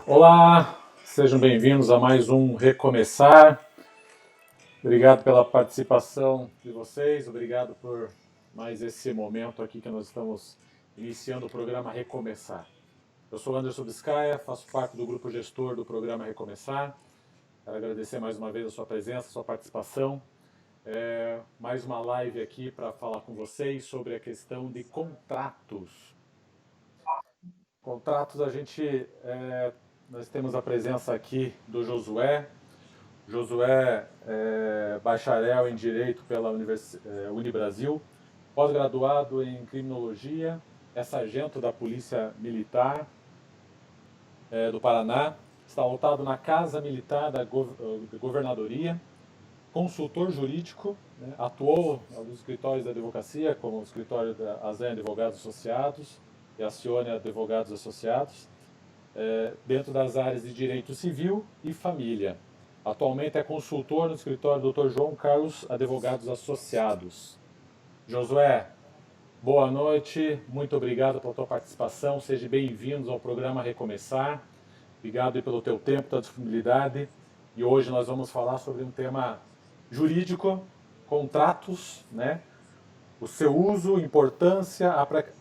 Olá, sejam bem-vindos a mais um Recomeçar. Obrigado pela participação de vocês, obrigado por mais esse momento aqui que nós estamos iniciando o programa Recomeçar. Eu sou Anderson Biscaia, faço parte do grupo gestor do programa Recomeçar. Quero agradecer mais uma vez a sua presença, a sua participação. Mais uma live aqui para falar com vocês sobre a questão de contratos. Contratos, nós temos a presença aqui do Josué. Josué é bacharel em Direito pela Unibrasil, pós-graduado em Criminologia, é sargento da Polícia Militar do Paraná, está lotado na Casa Militar da Governadoria, consultor jurídico, né, atuou nos escritórios da advocacia, como o escritório da Azen Advogados Associados e a Cione Advogados Associados, dentro das áreas de Direito Civil e Família. Atualmente é consultor no escritório do Dr. João Carlos Advogados Associados. Josué, boa noite, muito obrigado pela tua participação, sejam bem-vindos ao programa Recomeçar. Obrigado pelo teu tempo, tua disponibilidade. E hoje nós vamos falar sobre um tema jurídico, contratos, né? O seu uso, importância,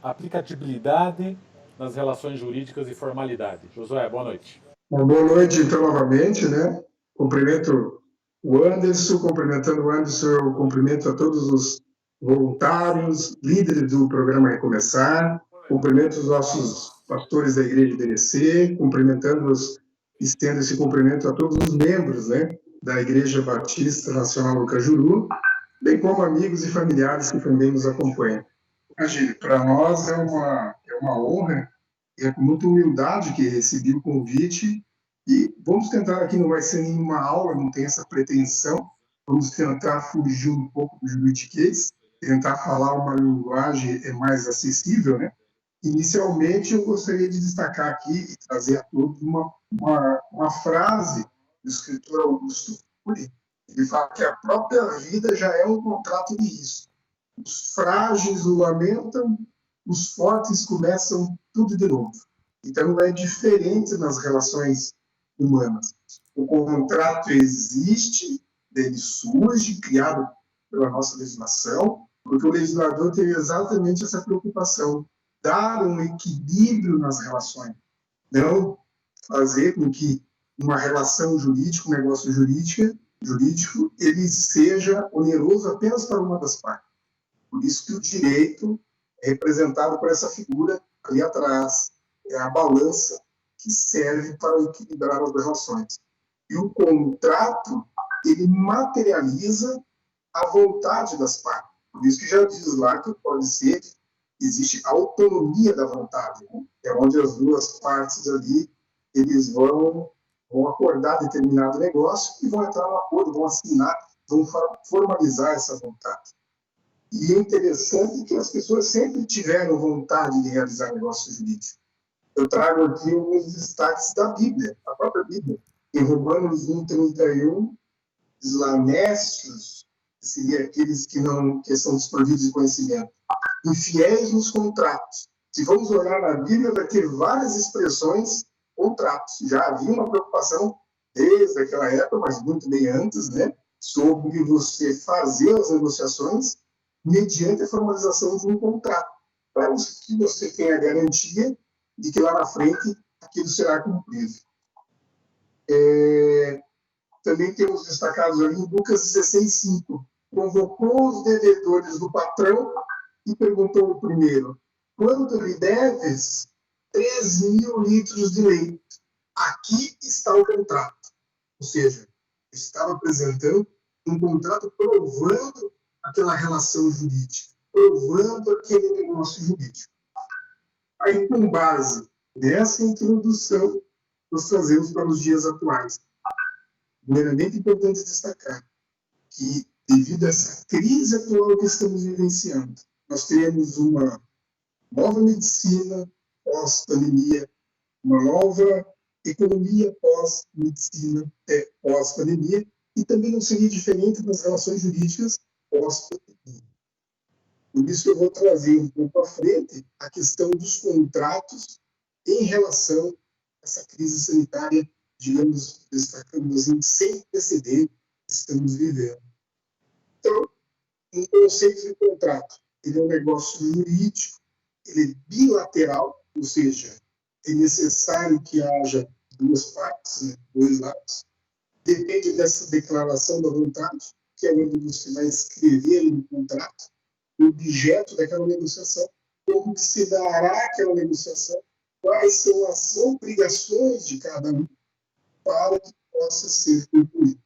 aplicabilidade nas relações jurídicas e formalidade. Josué, boa noite. Boa noite, então, novamente, né? Cumprimento o Anderson, cumprimentando o Anderson, eu cumprimento a todos os voluntários, líderes do programa Recomeçar, cumprimento os nossos pastores da Igreja DNC, cumprimentando-os, estendo esse cumprimento a todos os membros, né, da Igreja Batista Nacional do Cajuru, bem como amigos e familiares que também nos acompanham. Imagine, para nós é uma honra e é com muita humildade que recebi o convite e vamos tentar aqui, não vai ser nenhuma aula, não tem essa pretensão, vamos tentar fugir um pouco do juridiquês, tentar falar uma linguagem mais acessível, né? Inicialmente, eu gostaria de destacar aqui e trazer a todos uma frase do escritor Augusto Cury. Ele fala que a própria vida já é um contrato de risco. Os frágeis o lamentam, os fortes começam tudo de novo. Então, é diferente nas relações humanas. O contrato existe, ele surge, criado pela nossa legislação, porque o legislador teve exatamente essa preocupação, dar um equilíbrio nas relações, não fazer com que uma relação jurídica, um negócio jurídico, ele seja oneroso apenas para uma das partes. Por isso que o direito é representado por essa figura ali atrás, é a balança que serve para equilibrar as relações. E o contrato, ele materializa a vontade das partes. Por isso que já diz lá que pode ser, existe autonomia da vontade, né? É onde as duas partes ali, eles vão acordar determinado negócio e vão entrar no acordo, vão assinar, vão formalizar essa vontade. E é interessante que as pessoas sempre tiveram vontade de realizar negócio jurídico. Eu trago aqui alguns destaques da Bíblia, a própria Bíblia. Em Romanos 1:31, diz lá, necios, seria aqueles que são desprovidos de conhecimento, infiéis nos contratos. Se vamos olhar na Bíblia, vai ter várias expressões contratos. Já havia uma preocupação desde aquela época, mas muito bem antes, né, sobre você fazer as negociações mediante a formalização de um contrato, para que você tenha a garantia de que lá na frente aquilo será cumprido. Também temos destacados ali em Lucas 16:5. Convocou os devedores do patrão e perguntou ao primeiro: quanto lhe deves? 3.000 litros de leite. Aqui está o contrato. Ou seja, estava apresentando um contrato provando aquela relação jurídica, provando aquele negócio jurídico. Aí, com base nessa introdução, nós trazemos para os dias atuais. Primeiramente, é importante destacar que, devido a essa crise atual que estamos vivenciando, nós teremos uma nova medicina pós-pandemia, uma nova economia pós-medicina, pós-pandemia, e também não seria diferente das relações jurídicas pós-pandemia. Por isso eu vou trazer um pouco à frente a questão dos contratos em relação essa crise sanitária, digamos, destacando assim, sem precedentes que estamos vivendo. Então, um conceito de contrato, ele é um negócio jurídico, ele é bilateral, ou seja, é necessário que haja duas partes, né, dois lados. Depende dessa declaração da vontade, que é onde você vai escrever no contrato o objeto daquela negociação, como que se dará aquela negociação, quais são as obrigações de cada um para que possa ser concluído.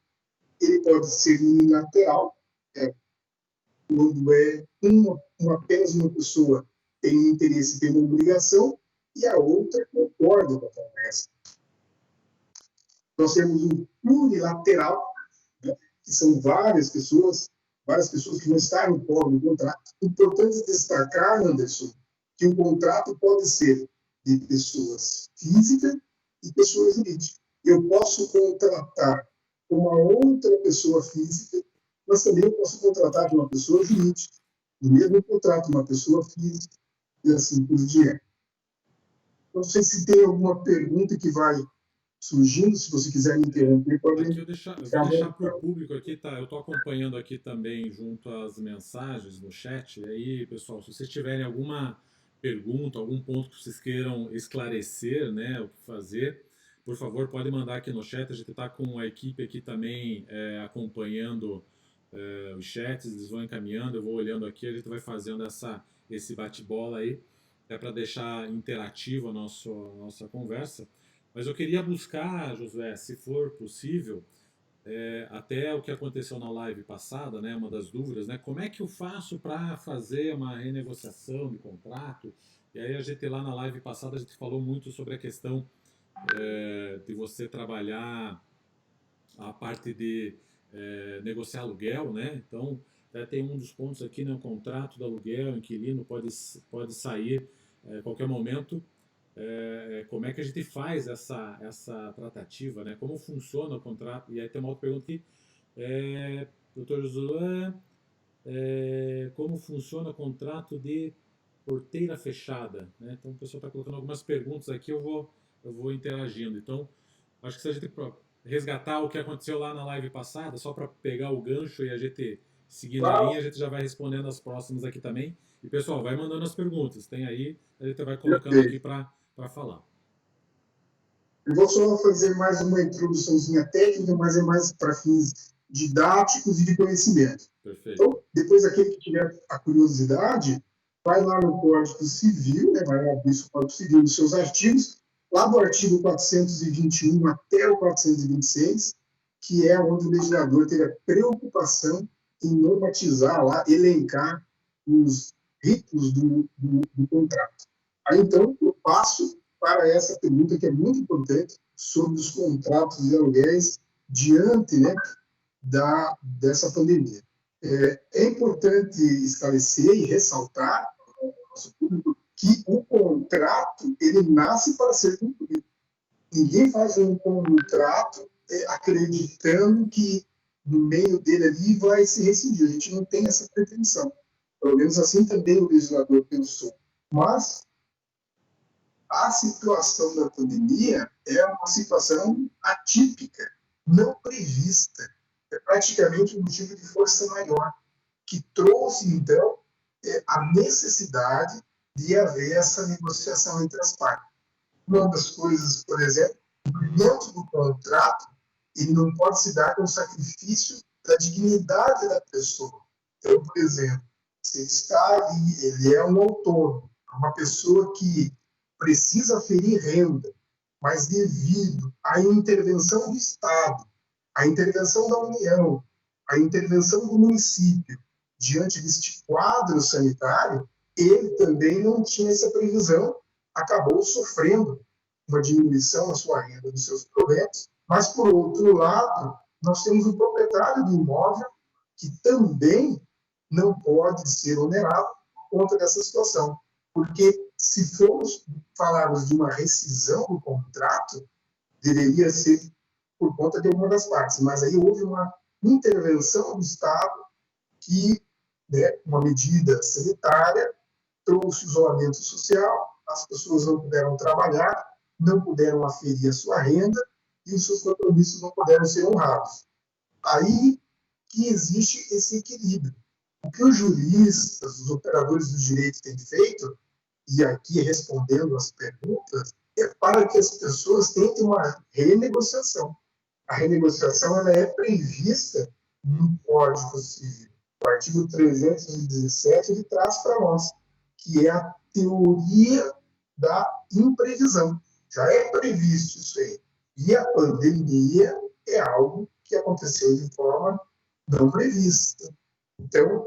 Ele pode ser unilateral, quando apenas uma pessoa tem um interesse, tem uma obrigação, e a outra concorda com a conversa. Nós temos um plurilateral, né, que são várias pessoas que não estão no polo do contrato. Importante destacar, Anderson, que o contrato pode ser de pessoas físicas e pessoas jurídicas. Eu posso contratar uma outra pessoa física, mas também eu posso contratar de uma pessoa jurídica. No mesmo contrato, uma pessoa física, e assim por diante. Não sei se tem alguma pergunta que vai surgindo, se você quiser me interromper, pode. Aqui eu vou deixar para o público aqui, tá? Eu estou acompanhando aqui também junto às mensagens no chat. E aí, pessoal, se vocês tiverem alguma pergunta, algum ponto que vocês queiram esclarecer, né, o que fazer, por favor, pode mandar aqui no chat. A gente está com a equipe aqui também acompanhando os chats, eles vão encaminhando, eu vou olhando aqui, a gente vai fazendo esse bate-bola aí, é para deixar interativa a nossa conversa. Mas eu queria buscar, Josué, se for possível, até o que aconteceu na live passada, né, uma das dúvidas, né, como é que eu faço para fazer uma renegociação de contrato? E aí a gente lá na live passada a gente falou muito sobre a questão de você trabalhar a parte de negociar aluguel, né? Então, tem um dos pontos aqui, né, o contrato do aluguel, o inquilino pode sair a qualquer momento. Como é que a gente faz essa tratativa, né? Como funciona o contrato? E aí tem uma outra pergunta aqui, doutor Josué, como funciona o contrato de porteira fechada, né? Então o pessoal está colocando algumas perguntas aqui, eu vou interagindo. Então, acho que se a gente resgatar o que aconteceu lá na live passada, só para pegar o gancho e a gente seguir na linha, a gente já vai respondendo as próximas aqui também. E pessoal, vai mandando as perguntas, tem aí, a gente vai colocando aqui para falar. Eu vou só fazer mais uma introduçãozinha técnica, mas é mais para fins didáticos e de conhecimento. Perfeito. Então, depois aquele que tiver a curiosidade, vai lá no Código Civil, né, vai abrir o Código Civil nos seus artigos, lá do artigo 421 até o 426, que é onde o legislador teve a preocupação em normatizar lá, elencar os ritos do contrato. Aí, então, eu passo para essa pergunta que é muito importante sobre os contratos de aluguéis diante, né, dessa pandemia. É importante esclarecer e ressaltar ao nosso público que o contrato ele nasce para ser cumprido. Ninguém faz um contrato acreditando que no meio dele ali vai se rescindir. A gente não tem essa pretensão. Pelo menos assim também o legislador pensou. Mas a situação da pandemia é uma situação atípica, não prevista. É praticamente um motivo de força maior, que trouxe, então, a necessidade de haver essa negociação entre as partes. Uma das coisas, por exemplo, dentro do contrato, ele não pode se dar com o sacrifício da dignidade da pessoa. Então, por exemplo, se está ali, ele é um autônomo, uma pessoa que precisa ferir renda, mas devido à intervenção do Estado, à intervenção da União, à intervenção do município, diante deste quadro sanitário, ele também não tinha essa previsão, acabou sofrendo uma diminuição na sua renda, dos seus proventos, mas, por outro lado, nós temos o proprietário do imóvel que também não pode ser onerado por conta dessa situação. Porque, se formos falarmos de uma rescisão do contrato, deveria ser por conta de uma das partes, mas aí houve uma intervenção do Estado que, né, uma medida sanitária, trouxe isolamento social, as pessoas não puderam trabalhar, não puderam aferir a sua renda e os seus compromissos não puderam ser honrados. Aí que existe esse equilíbrio. O que os juristas, os operadores do direito têm feito, e aqui respondendo as perguntas, é para que as pessoas tentem uma renegociação. A renegociação ela é prevista no Código Civil. O artigo 317 ele traz para nós, que é a teoria da imprevisão. Já é previsto isso aí. E a pandemia é algo que aconteceu de forma não prevista. Então,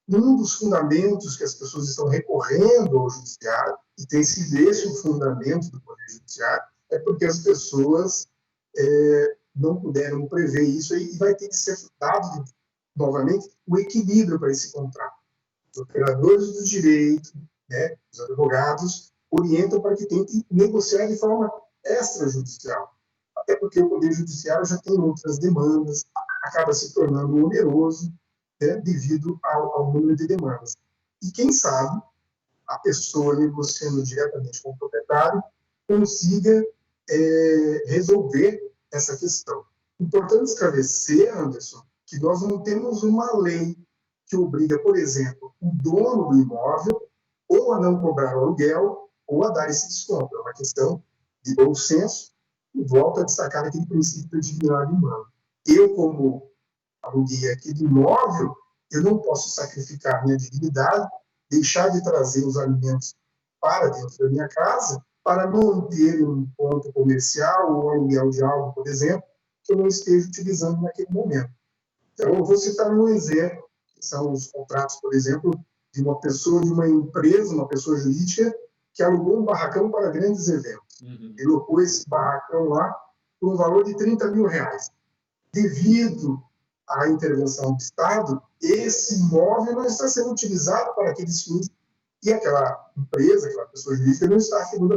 um dos fundamentos que as pessoas estão recorrendo ao judiciário, e tem sido esse o fundamento do Poder Judiciário, é porque as pessoas não puderam prever isso e vai ter que ser dado novamente o equilíbrio para esse contrato. Os operadores do direito, né, os advogados, orientam para que tentem negociar de forma extrajudicial. Até porque o Poder Judiciário já tem outras demandas, acaba se tornando oneroso, né, devido ao número de demandas. E quem sabe a pessoa negociando diretamente com o proprietário consiga resolver essa questão. Importante esclarecer, Anderson, que nós não temos uma lei que obriga, por exemplo, o dono do imóvel ou a não cobrar o aluguel ou a dar esse desconto. É uma questão de bom senso e volto a destacar aquele princípio da dignidade humana. Eu, como aluguei aquele imóvel, eu não posso sacrificar minha dignidade, deixar de trazer os alimentos para dentro da minha casa para manter um ponto comercial ou aluguel de algo, por exemplo, que eu não esteja utilizando naquele momento. Então, eu vou citar um exemplo, que são os contratos, por exemplo, de uma pessoa, de uma empresa, uma pessoa jurídica, que alugou um barracão para grandes eventos. Ele locou esse barracão lá por um valor de R$30.000. Devido à intervenção do Estado, esse imóvel não está sendo utilizado para aqueles fins e aquela empresa, aquela pessoa jurídica, não está aferindo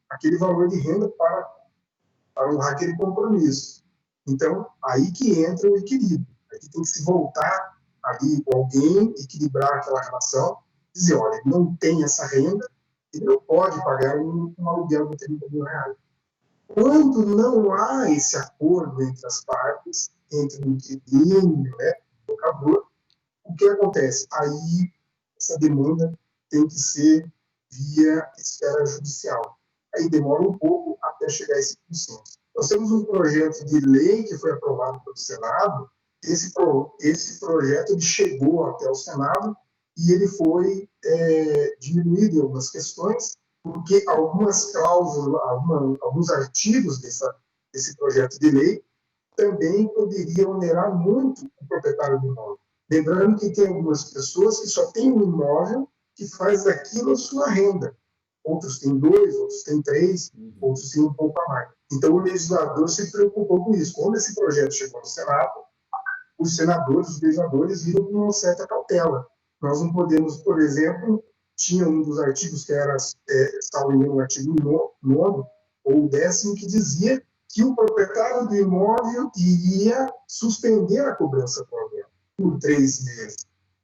aquele valor de renda para honrar aquele compromisso. Então, aí que entra o equilíbrio. Aí tem que se voltar ali com alguém, equilibrar aquela relação, dizer, olha, ele não tem essa renda, ele não pode pagar um aluguel de R$30.000. Quando não há esse acordo entre as partes, entre o inquilino, né, o locador, o que acontece? Aí essa demanda tem que ser via esfera judicial. Aí demora um pouco até chegar a esse consenso. Nós temos um projeto de lei que foi aprovado pelo Senado. Esse projeto ele chegou até o Senado e ele foi diminuído em algumas questões, porque algumas cláusulas, alguns artigos desse projeto de lei também poderiam onerar muito o proprietário do imóvel. Lembrando que tem algumas pessoas que só têm um imóvel que faz daquilo a sua renda. Outros têm 2, outros têm 3, outros têm um pouco a mais. Então, o legislador se preocupou com isso. Quando esse projeto chegou ao Senado, os senadores, os legisladores, viram com uma certa cautela. Nós não podemos, por exemplo, tinha um dos artigos que era, salvo engano, o artigo 9º ou 10º, que dizia que o proprietário do imóvel iria suspender a cobrança do aluguel por 3 meses.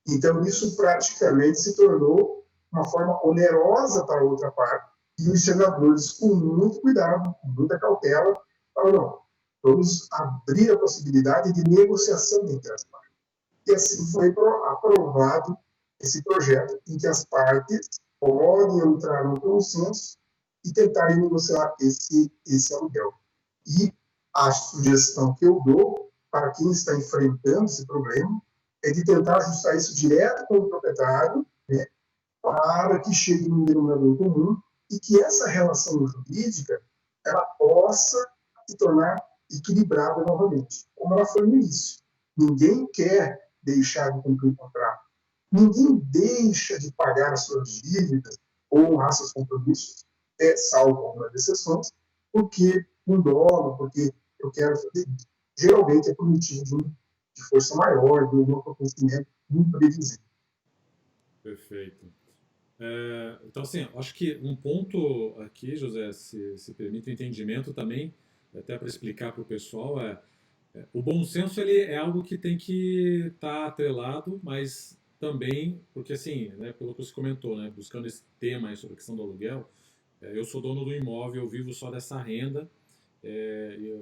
Então, isso praticamente se tornou uma forma onerosa para a outra parte, e os senadores, com muito cuidado, com muita cautela, falaram, não, vamos abrir a possibilidade de negociação entre as partes. E assim foi aprovado esse projeto, em que as partes podem entrar no consenso e tentarem negociar esse aluguel. E a sugestão que eu dou para quem está enfrentando esse problema é de tentar ajustar isso direto com o proprietário, né, para que chegue num denominador comum e que essa relação jurídica ela possa se tornar equilibrada novamente, como ela foi no início. Ninguém quer deixar de cumprir o contrato. Ninguém deixa de pagar as suas dívidas ou honrar seus compromissos, salvo algumas exceções, porque um dólar, porque eu quero fazer isso. Geralmente é por motivo de força maior, de um acontecimento imprevisível. Perfeito. Então, assim, acho que um ponto aqui, José, se permite o entendimento também, até para explicar para o pessoal, o bom senso ele é algo que tem que estar atrelado, mas também, porque assim, né, pelo que você comentou, né, buscando esse tema aí sobre a questão do aluguel, eu sou dono do imóvel, eu vivo só dessa renda,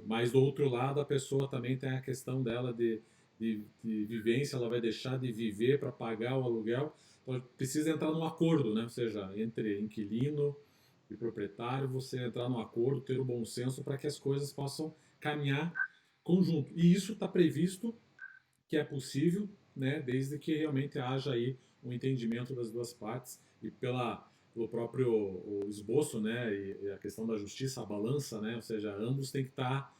mas do outro lado a pessoa também tem a questão dela de vivência, ela vai deixar de viver para pagar o aluguel, então precisa entrar num acordo, né? Ou seja, entre inquilino e proprietário, você entrar num acordo, ter o bom senso para que as coisas possam caminhar conjunto. E isso está previsto que é possível, né, desde que realmente haja aí um entendimento das duas partes e pelo próprio o esboço, né, e a questão da justiça, a balança, né, ou seja, ambos têm que estar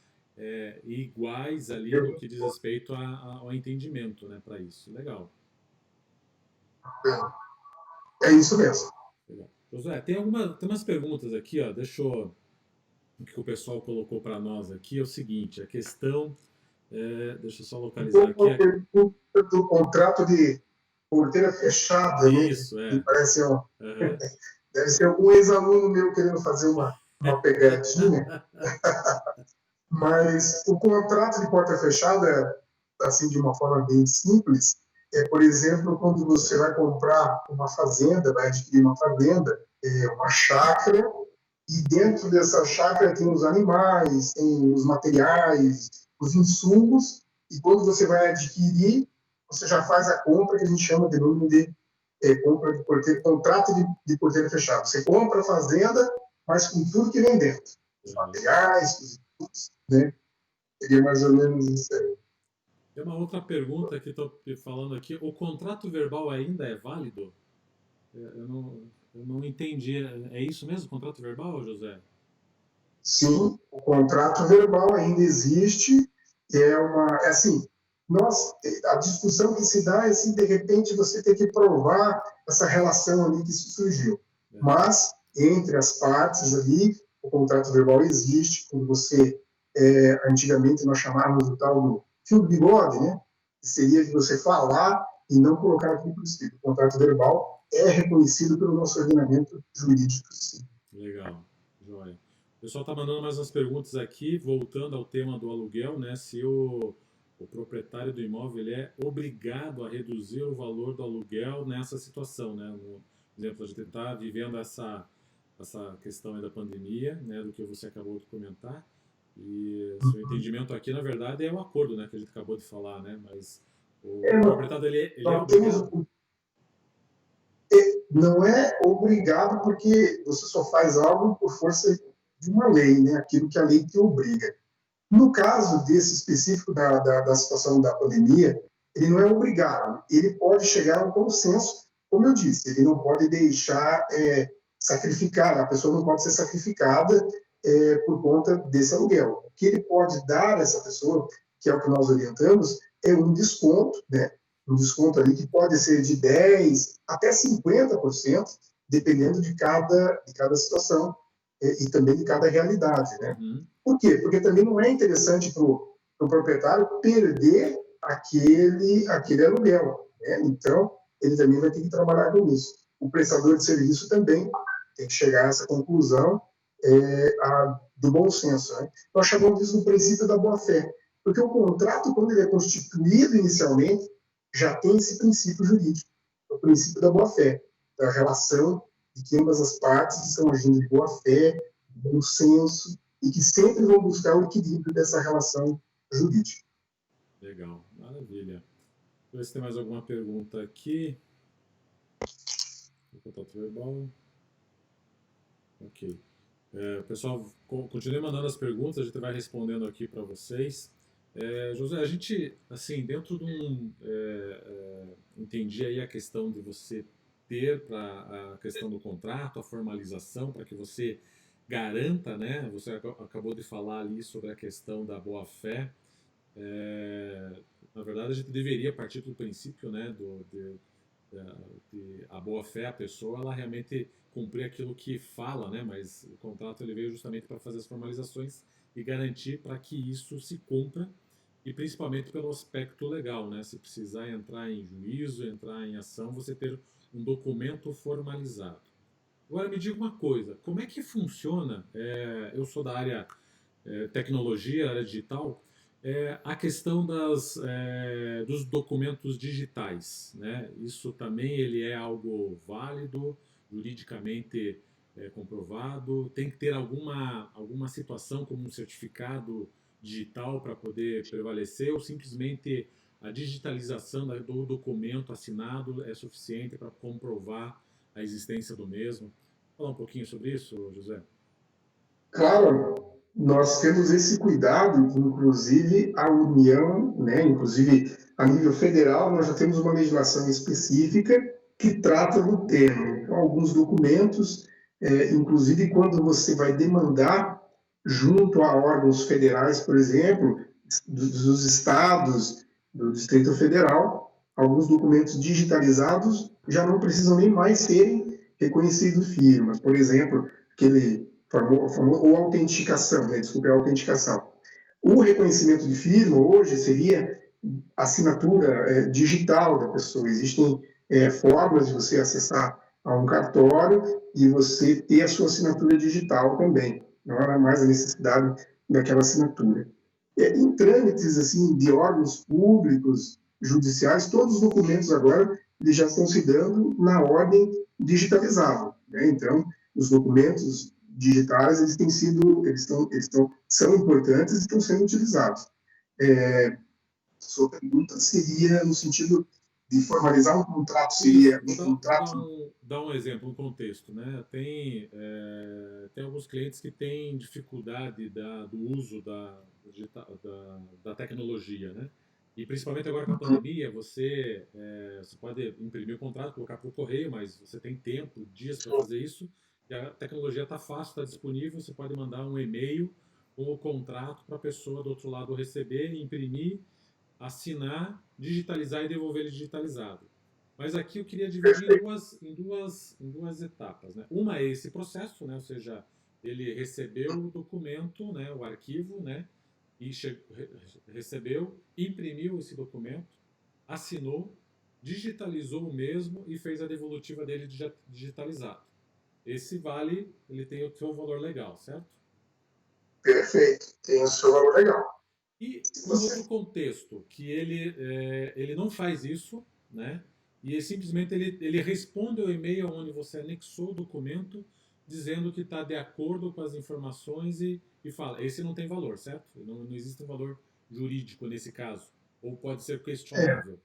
iguais ali no que diz respeito ao entendimento, né, para isso. Legal. É isso mesmo. Legal. Josué, tem umas perguntas aqui, ó, o que o pessoal colocou para nós aqui é o seguinte, a questão, deixa eu só localizar aqui. Uma pergunta do contrato de porteira fechada, né? Isso, Que parece Uhum. deve ser algum ex-aluno meu querendo fazer uma pegadinha, mas o contrato de porta fechada, assim, de uma forma bem simples, por exemplo, quando você vai comprar uma fazenda, vai adquirir uma fazenda, uma chácara, e dentro dessa chácara tem os animais, tem os materiais, os insumos, e quando você vai adquirir, você já faz a compra que a gente chama de nome de compra de porteiro, contrato de porteiro fechado. Você compra a fazenda, mas com tudo que vem dentro. Os materiais, os insumos, né? Seria mais ou menos isso aí. Tem uma outra pergunta que estou falando aqui. O contrato verbal ainda é válido? Eu não entendi. É isso mesmo, contrato verbal, José? Sim, o contrato verbal ainda existe. É assim, a discussão que se dá é assim, de repente você tem que provar essa relação ali que surgiu. Mas, entre as partes ali, o contrato verbal existe, quando você, antigamente nós chamávamos o tal do fio do bigode, né? Que seria de você falar e não colocar aquilo por escrito. O contrato verbal é reconhecido pelo nosso ordenamento jurídico, sim. Legal, joia. O pessoal está mandando mais umas perguntas aqui, voltando ao tema do aluguel, né? Se o proprietário do imóvel ele é obrigado a reduzir o valor do aluguel nessa situação, né? No exemplo, a gente está vivendo essa questão aí da pandemia, né? Do que você acabou de comentar. E seu entendimento aqui, na verdade, é o acordo, né? Que a gente acabou de falar, né? Mas o proprietário ele é Nós temos obrigado? não é obrigado porque você só faz algo por força de uma lei, né? Aquilo que a lei te obriga. No caso desse específico da situação da pandemia, ele não é obrigado, ele pode chegar a um consenso, como eu disse, ele não pode deixar sacrificar, a pessoa não pode ser sacrificada por conta desse aluguel. O que ele pode dar a essa pessoa, que é o que nós orientamos, é um desconto, né? Um desconto ali que pode ser de 10% até 50%, dependendo de cada situação e também de cada realidade, né? Uhum. Por quê? Porque também não é interessante para o proprietário perder aquele aluguel, né? Então, ele também vai ter que trabalhar com isso. O prestador de serviço também tem que chegar a essa conclusão do bom senso, né? Nós chamamos disso do princípio da boa-fé, porque o contrato, quando ele é constituído inicialmente, já tem esse princípio jurídico, o princípio da boa-fé, da relação de que ambas as partes estão agindo de boa-fé, bom senso, e que sempre vão buscar o equilíbrio dessa relação jurídica. Legal, maravilha. Deixa eu ver se tem mais alguma pergunta aqui. Contato verbal. Ok. Pessoal, continue mandando as perguntas, a gente vai respondendo aqui para vocês. José, a gente, assim, dentro de entendi aí a questão de você ter para a questão do contrato, a formalização, para que você garanta, né? Você acabou de falar ali sobre a questão da boa-fé. Na verdade, a gente deveria partir do princípio, né, de a boa-fé, a pessoa, ela realmente cumprir aquilo que fala, né? Mas o contrato ele veio justamente para fazer as formalizações e garantir para que isso se cumpra e principalmente pelo aspecto legal, né? Se precisar entrar em juízo, entrar em ação, você ter um documento formalizado. Agora me diga uma coisa, como é que funciona? Eu sou da área tecnologia, área digital, a questão dos documentos digitais, né? Isso também ele é algo válido, juridicamente comprovado? Tem que ter alguma situação como um certificado digital para poder prevalecer ou simplesmente a digitalização do documento assinado é suficiente para comprovar a existência do mesmo? Falar um pouquinho sobre isso, José? Claro, nós temos esse cuidado, inclusive a União, né, inclusive a nível federal, nós já temos uma legislação específica que trata do tema. Então, alguns documentos, inclusive quando você vai demandar junto a órgãos federais, por exemplo, dos estados, do Distrito Federal, alguns documentos digitalizados já não precisam nem mais serem reconhecidos firma. Por exemplo, aquele ou autenticação, né? Desculpe, a autenticação. O reconhecimento de firma hoje seria assinatura digital da pessoa. Existem formas de você acessar a um cartório e você ter a sua assinatura digital também. Não há mais a necessidade daquela assinatura. Em trâmites assim de órgãos públicos, judiciais, todos os documentos agora eles já estão se dando na ordem digitalizada. Né? Então, os documentos digitais eles têm sido, são importantes e estão sendo utilizados. Sua pergunta seria no sentido de formalizar um contrato, Isso, seria vou um dar, vou dar, contrato. um, dar um exemplo, um contexto, né? Tem alguns clientes que têm dificuldade do uso da tecnologia, né? E principalmente agora com a pandemia, você pode imprimir o contrato, colocar por correio, mas você tem tempo, dias para fazer isso, e a tecnologia está fácil, está disponível, você pode mandar um e-mail com o contrato para a pessoa do outro lado receber, imprimir, assinar, digitalizar e devolver ele digitalizado. Mas aqui eu queria dividir em duas etapas. Né? Uma é esse processo, né? Ou seja, ele recebeu o documento, né? O arquivo, né? E recebeu, imprimiu esse documento, assinou, digitalizou o mesmo e fez a devolutiva dele digitalizado. Esse vale, ele tem o seu valor legal, certo? Perfeito, tem o seu valor legal. E Se um outro você contexto, que ele não faz isso, né? E simplesmente ele responde ao e-mail onde você anexou o documento, dizendo que está de acordo com as informações e fala, esse não tem valor, certo? Não existe um valor jurídico nesse caso. Ou pode ser questionável.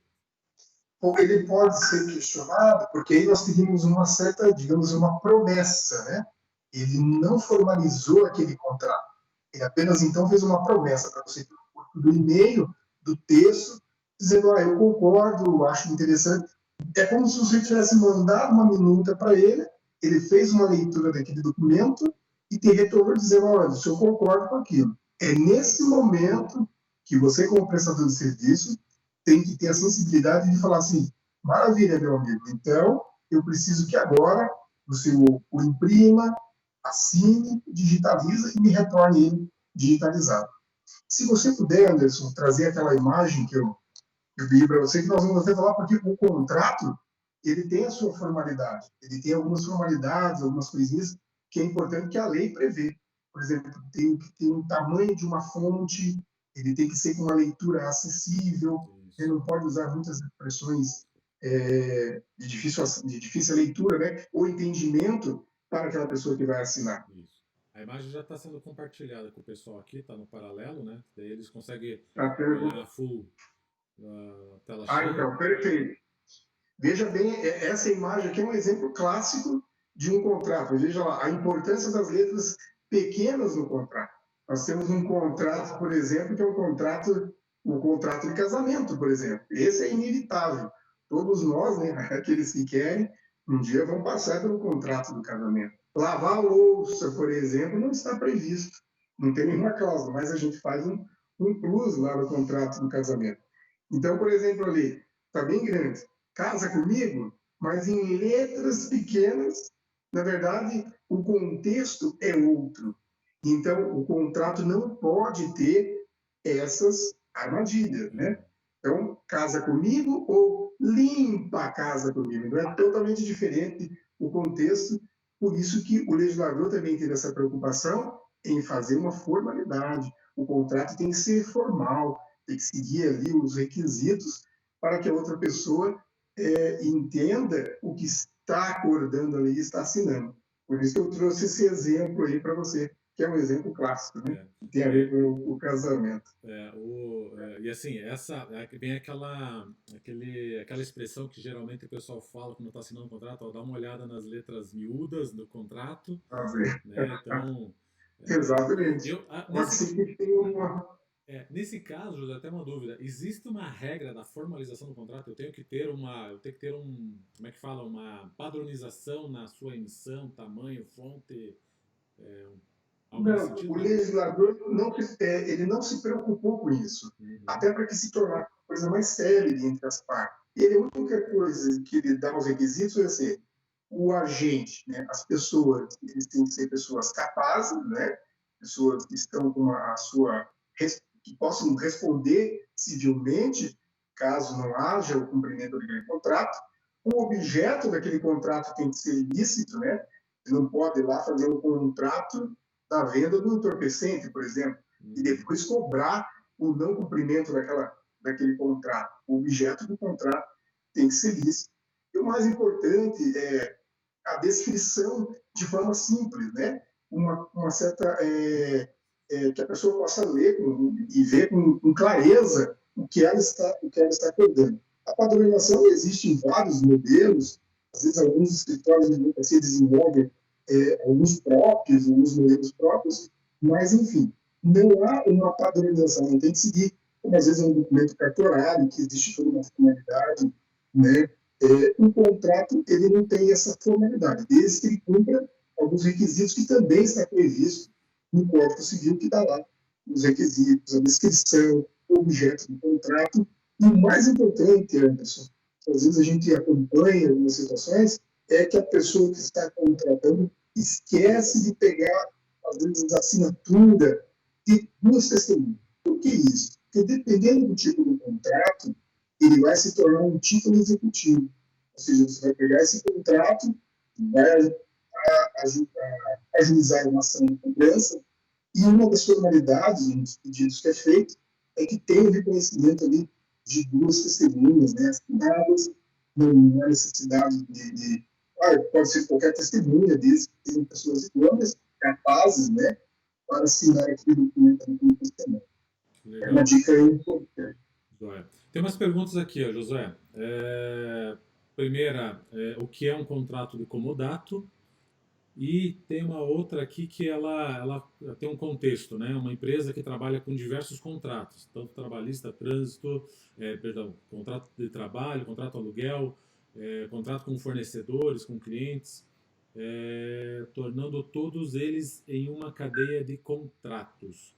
ou ele pode ser questionado, porque aí nós teríamos uma certa, digamos, uma promessa, né? Ele não formalizou aquele contrato. Ele apenas então fez uma promessa para você do e-mail, do texto, dizendo, eu concordo, acho interessante. É como se você tivesse mandado uma minuta para ele, ele fez uma leitura daquele documento e te retornou dizendo, olha, o senhor concorda com aquilo. É nesse momento que você, como prestador de serviço, tem que ter a sensibilidade de falar assim, maravilha, meu amigo, então eu preciso que agora você o imprima, assine, digitaliza e me retorne ele digitalizado. Se você puder, Anderson, trazer aquela imagem que eu pedi para você, que nós vamos até falar, porque o contrato ele tem a sua formalidade, ele tem algumas formalidades, algumas coisinhas que é importante que a lei prevê. Por exemplo, tem que ter um tamanho de uma fonte, ele tem que ser com uma leitura acessível, ele Isso, não pode usar muitas expressões de difícil leitura, né? Ou entendimento para aquela pessoa que vai assinar. isso. A imagem já está sendo compartilhada com o pessoal aqui, está no paralelo, né? Daí eles conseguem Tá? olhar a full tela cheia. Então, perfeito. Veja bem, essa imagem aqui é um exemplo clássico de um contrato. Veja lá, a importância das letras pequenas no contrato. Nós temos um contrato, por exemplo, que é um contrato de casamento, por exemplo. Esse é inevitável. Todos nós, né, aqueles que querem, um dia vão passar pelo contrato do casamento. Lavar a louça, por exemplo, não está previsto. Não tem nenhuma cláusula, mas a gente faz um plus lá no contrato do casamento. Então, por exemplo, ali, está bem grande. Casa comigo, mas em letras pequenas, na verdade, o contexto é outro. Então, o contrato não pode ter essas armadilhas, né? Então, casa comigo ou limpa a casa comigo. Não é totalmente diferente o contexto, por isso que o legislador também teve essa preocupação em fazer uma formalidade. O contrato tem que ser formal, tem que seguir ali os requisitos para que a outra pessoa entenda o que está acordando ali e está assinando. Por isso que eu trouxe esse exemplo aí para você, que é um exemplo clássico, né? É, Que tem a ver com o casamento. e assim, vem aquela expressão que geralmente o pessoal fala quando está assinando um contrato, ó, dá uma olhada nas letras miúdas do contrato, Fazer. né? Então, é, Exatamente. Pode nesse, ser que tenha uma. nesse caso, José, até uma dúvida, existe uma regra da formalização do contrato? Eu tenho que ter como é que fala, uma padronização na sua emissão, tamanho, fonte, algo nesse Não, o sentido? legislador ele não se preocupou com isso, Uhum, até para que se tornasse uma coisa mais célere entre as partes. Ele, a única coisa que ele dá os requisitos é assim, o agente, né, as pessoas, eles têm que ser pessoas capazes, né, pessoas que estão com a sua que possam responder civilmente caso não haja o cumprimento daquele contrato. O objeto daquele contrato tem que ser ilícito, né? Você não pode ir lá fazer um contrato da venda do entorpecente, por exemplo, e uhum, depois cobrar o não cumprimento daquele contrato. O objeto do contrato tem que ser lícito. E o mais importante é a descrição de forma simples, né? Uma certa que a pessoa possa ler e ver com clareza o que ela está acordando. A padronização existe em vários modelos, às vezes alguns escritórios de advocacia desenvolvem alguns próprios, alguns modelos próprios, mas enfim, não há uma padronização, não tem que seguir, como às vezes é um documento cartorário, que existe toda uma formalidade, né? Um contrato ele não tem essa formalidade, desde que ele cumpra alguns requisitos que também está previsto no Código Civil, que dá lá os requisitos, a descrição, o objeto do contrato, e o mais importante, Anderson, que às vezes a gente acompanha algumas situações, é que a pessoa que está contratando esquece de pegar, às vezes, a assinatura de duas testemunhas. Por que isso? Porque dependendo do tipo do contrato, ele vai se tornar um título executivo. Ou seja, você vai pegar esse contrato, vai ajuizar uma ação de cobrança, e uma das formalidades, um dos pedidos que é feito, é que tem o reconhecimento ali de duas testemunhas, né, assinadas, não há necessidade pode ser qualquer testemunha, desde que sejam pessoas idôneas, capazes, né, para assinar aquele documento como testemunha. É uma legal. dica aí importante. Joia. Tem umas perguntas aqui, ó, Josué. Primeira, o que é um contrato de comodato? E tem uma outra aqui que ela tem um contexto, né? Uma empresa que trabalha com diversos contratos, tanto trabalhista, trânsito, contrato de trabalho, contrato aluguel, contrato com fornecedores, com clientes, tornando todos eles em uma cadeia de contratos.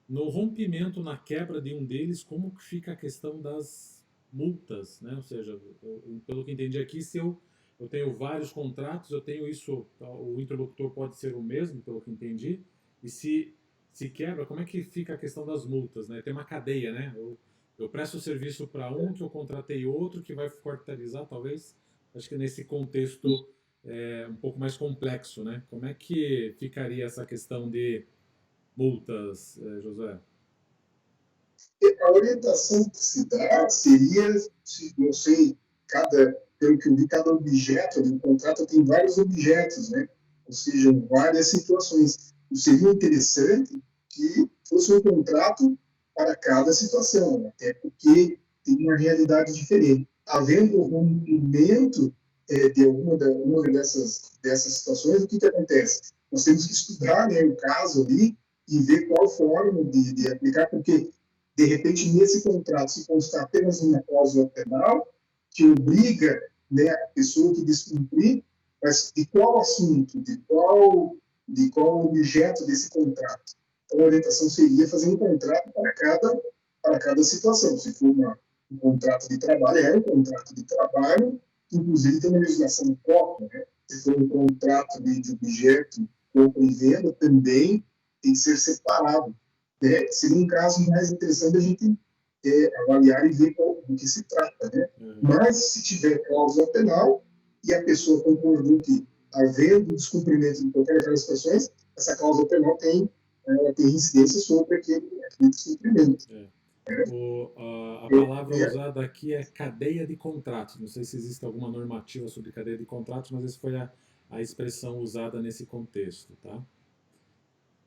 No rompimento, na quebra de um deles, como que fica a questão das multas, né? Ou seja, pelo que entendi aqui, se eu tenho vários contratos, eu tenho isso, o interlocutor pode ser o mesmo, pelo que entendi, e se quebra, como é que fica a questão das multas, né? Tem uma cadeia, né? Eu presto o serviço para um que eu contratei outro que vai fortalecer, talvez. Acho que nesse contexto um pouco mais complexo, né? Como é que ficaria essa questão de multas, José? A orientação que se dá seria, não sei, pelo que eu vi, cada objeto do contrato tem vários objetos, né? Ou seja, várias situações. Seria interessante que fosse um contrato para cada situação, né? Até porque tem uma realidade diferente. Havendo um rompimento de uma dessas situações, o que acontece? Nós temos que estudar, né, o caso ali e ver qual forma de aplicar, porque de repente, nesse contrato, se constar apenas uma cláusula penal, que obriga, né, a pessoa que descumprir, mas de qual assunto, de qual objeto desse contrato. Então, a orientação seria fazer um contrato para cada situação. Se for um contrato de trabalho, é um contrato de trabalho, que inclusive tem uma legislação própria. Né? Se for um contrato de objeto, compra e venda, também tem que ser separado. Seria um caso mais interessante a gente avaliar e ver do que se trata. Né? Uhum. Mas, se tiver cláusula penal e a pessoa concordou que, havendo descumprimento de qualquer daquelas situações, essa cláusula penal tem incidência sobre aquele descumprimento. É. A palavra usada aqui é cadeia de contratos. Não sei se existe alguma normativa sobre cadeia de contratos, mas essa foi a expressão usada nesse contexto, tá?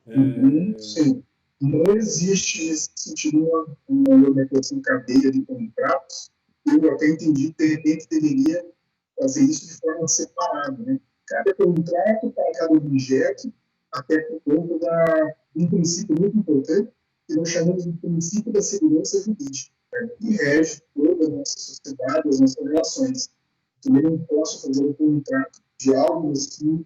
Uhum, sim. Não existe, nesse sentido, uma normatização em cadeia de contratos. Eu até entendi que, de repente, deveria fazer isso de forma separada, né? Cada contrato para cada objeto, até por conta de um princípio muito importante, que nós chamamos de princípio da segurança jurídica, né? Que rege toda a nossa sociedade, as nossas relações. Também não posso fazer um contrato de algo assim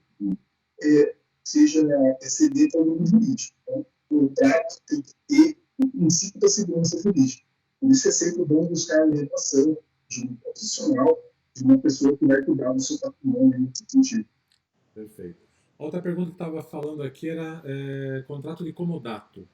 seja exceder para o mundo jurídico. Então, o contrato tem que ter o princípio da segurança jurídica. Por isso é sempre bom buscar a orientação de um profissional, de uma pessoa que vai cuidar do seu patrimônio nesse sentido. Perfeito. Outra pergunta que estava falando aqui era contrato de comodato.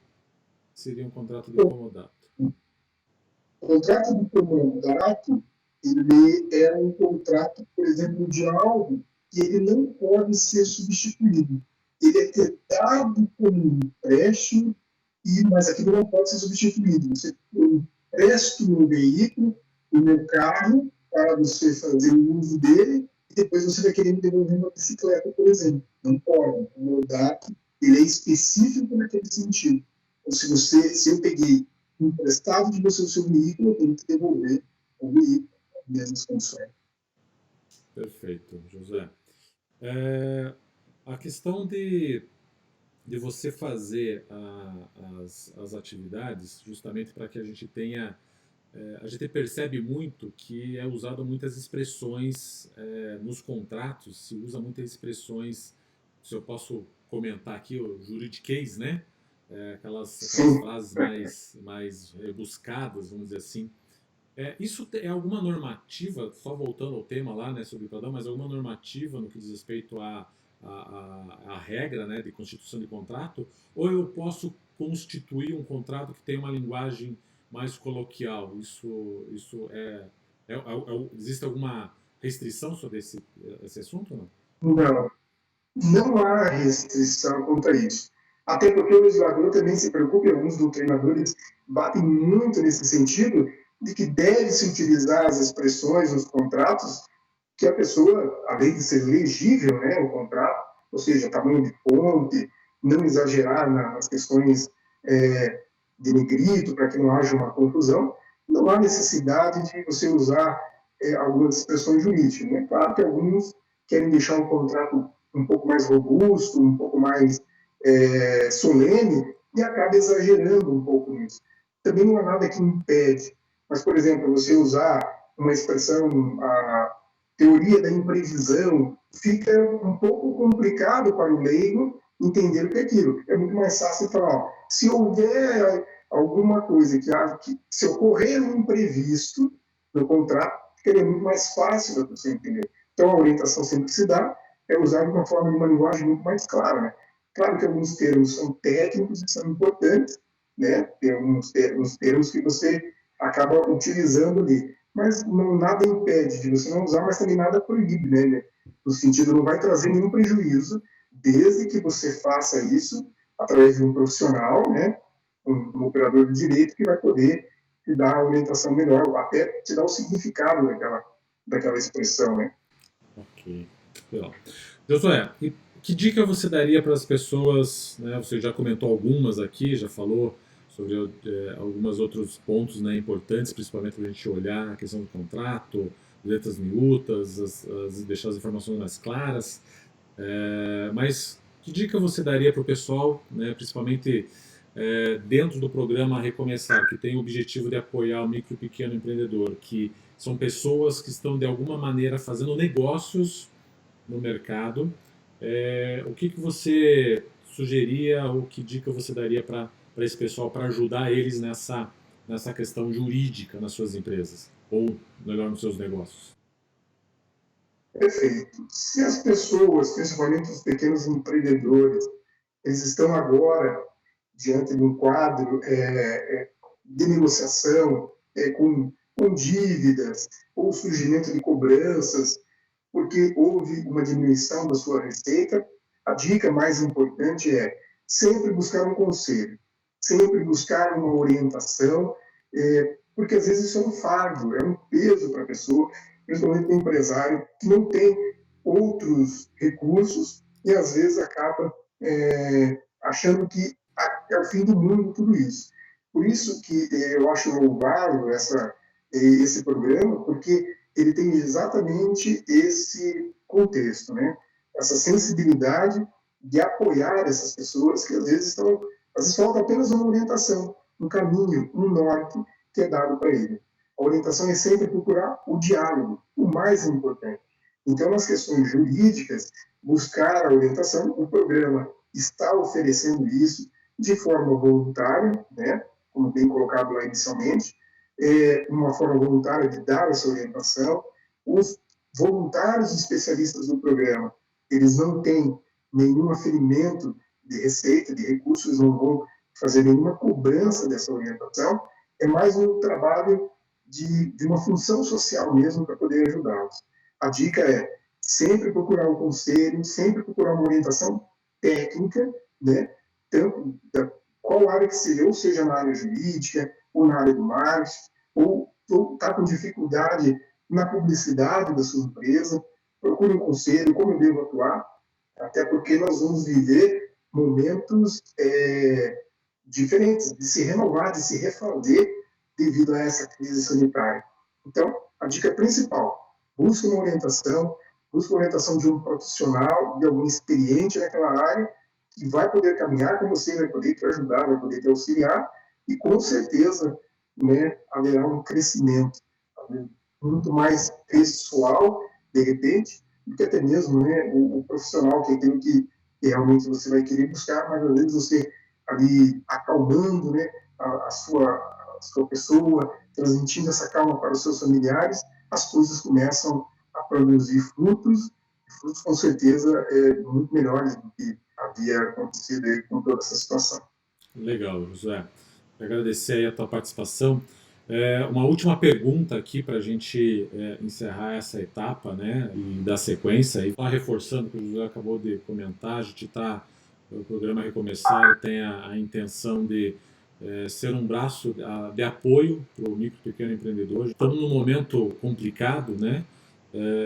Seria um contrato de comodato. O contrato de comodato, ele é um contrato, por exemplo, de algo que ele não pode ser substituído. Ele é dado como um empréstimo, mas aquilo não pode ser substituído. Você empresta o meu veículo, o meu carro, para você fazer o uso dele, e depois você vai querer me devolver uma bicicleta, por exemplo. Não pode. O comodato, ele é específico naquele sentido. Então, se eu peguei emprestado de você o seu veículo, eu tenho que devolver o veículo nas mesmas condições. Perfeito, José. A questão de você fazer as atividades, justamente para que a gente tenha. A gente percebe muito que é usado muitas expressões nos contratos, se usa muitas expressões, se eu posso comentar aqui, o juridiquês, né? Aquelas frases mais rebuscadas, vamos dizer assim. Isso é alguma normativa, só voltando ao tema lá, né, sobre o padrão, mas alguma normativa no que diz respeito à regra, né, de constituição de contrato? Ou eu posso constituir um contrato que tem uma linguagem mais coloquial? Existe alguma restrição sobre esse assunto, não? Não, não há restrição quanto a isso. Até porque o legislador também se preocupa, e alguns doutrinadores batem muito nesse sentido, de que deve-se utilizar as expressões nos contratos que a pessoa, além de ser legível, né, o contrato, ou seja, tamanho de fonte, não exagerar nas questões de negrito, para que não haja uma confusão, não há necessidade de você usar algumas expressões jurídicas. Né? Claro que alguns querem deixar um contrato um pouco mais robusto, um pouco mais solene, e acaba exagerando um pouco nisso. Também não há nada que impede, mas, por exemplo, você usar uma expressão, a teoria da imprevisão, fica um pouco complicado para o leigo entender o que é aquilo. É muito mais fácil falar, ó, se houver alguma coisa que se ocorrer um imprevisto no contrato, ficaria muito mais fácil da pessoa entender. Então, a orientação sempre que se dá é usar de uma forma, de uma linguagem muito mais clara, né? Claro que alguns termos são técnicos e são importantes, né? Tem alguns termos que você acaba utilizando ali, mas não, nada impede de você não usar, mas também nada proíbe, né? No sentido, não vai trazer nenhum prejuízo, desde que você faça isso através de um profissional, né? Um operador de direito que vai poder te dar a orientação melhor, até te dar o significado daquela expressão, né? Ok. Legal. Josué, e que dica você daria para as pessoas, né? Você já comentou algumas aqui, já falou sobre alguns outros pontos, né, importantes, principalmente para a gente olhar a questão do contrato, letras miúdas, deixar as informações mais claras. Mas que dica você daria para o pessoal, né, principalmente dentro do programa Recomeçar, que tem o objetivo de apoiar o micro e pequeno empreendedor, que são pessoas que estão de alguma maneira fazendo negócios no mercado? O que você sugeria ou que dica você daria para esse pessoal para ajudar eles nessa questão jurídica nas suas empresas? Ou, melhor, nos seus negócios? Perfeito. Se as pessoas, principalmente os pequenos empreendedores, eles estão agora diante de um quadro de negociação, com dívidas ou surgimento de cobranças, porque houve uma diminuição da sua receita, a dica mais importante é sempre buscar um conselho, sempre buscar uma orientação, porque às vezes isso é um fardo, é um peso para a pessoa, principalmente para o empresário que não tem outros recursos e às vezes acaba achando que é o fim do mundo tudo isso. Por isso que eu acho louvável esse programa, porque ele tem exatamente esse contexto, né? Essa sensibilidade de apoiar essas pessoas que às vezes falta apenas uma orientação, um caminho, um norte que é dado para ele. A orientação é sempre procurar o diálogo, o mais importante. Então, nas questões jurídicas, buscar a orientação, o programa está oferecendo isso de forma voluntária, né? Como bem colocado lá inicialmente, uma forma voluntária de dar essa orientação. Os voluntários especialistas do programa, eles não têm nenhum aferimento de receita, de recursos, não vão fazer nenhuma cobrança dessa orientação, é mais um trabalho de uma função social mesmo para poder ajudá-los. A dica é sempre procurar um conselho, sempre procurar uma orientação técnica, né? Tanto qual área que seja, ou seja na área jurídica, ou na área do marketing, ou está com dificuldade na publicidade da sua empresa, procure um conselho, como eu devo atuar, até porque nós vamos viver momentos diferentes, de se renovar, de se refazer devido a essa crise sanitária. Então, a dica principal, busque uma orientação de um profissional, de algum experiente naquela área, que vai poder caminhar com você, vai poder te ajudar, vai poder te auxiliar, e com certeza, né, haverá um crescimento muito mais pessoal, de repente, do que até mesmo, né, o profissional, que é aquilo que realmente você vai querer buscar, mas às vezes você ali acalmando, né, a sua pessoa, transmitindo essa calma para os seus familiares, as coisas começam a produzir frutos com certeza muito melhores do que havia acontecido aí com toda essa situação. Legal, Josué. Agradecer aí a tua participação. Uma última pergunta aqui para a gente encerrar essa etapa, né, e dar sequência. E reforçando o que o Josué acabou de comentar, a gente está, o programa Recomeçar tem a intenção de ser um braço de apoio para o micro e pequeno empreendedor. Estamos num momento complicado, né?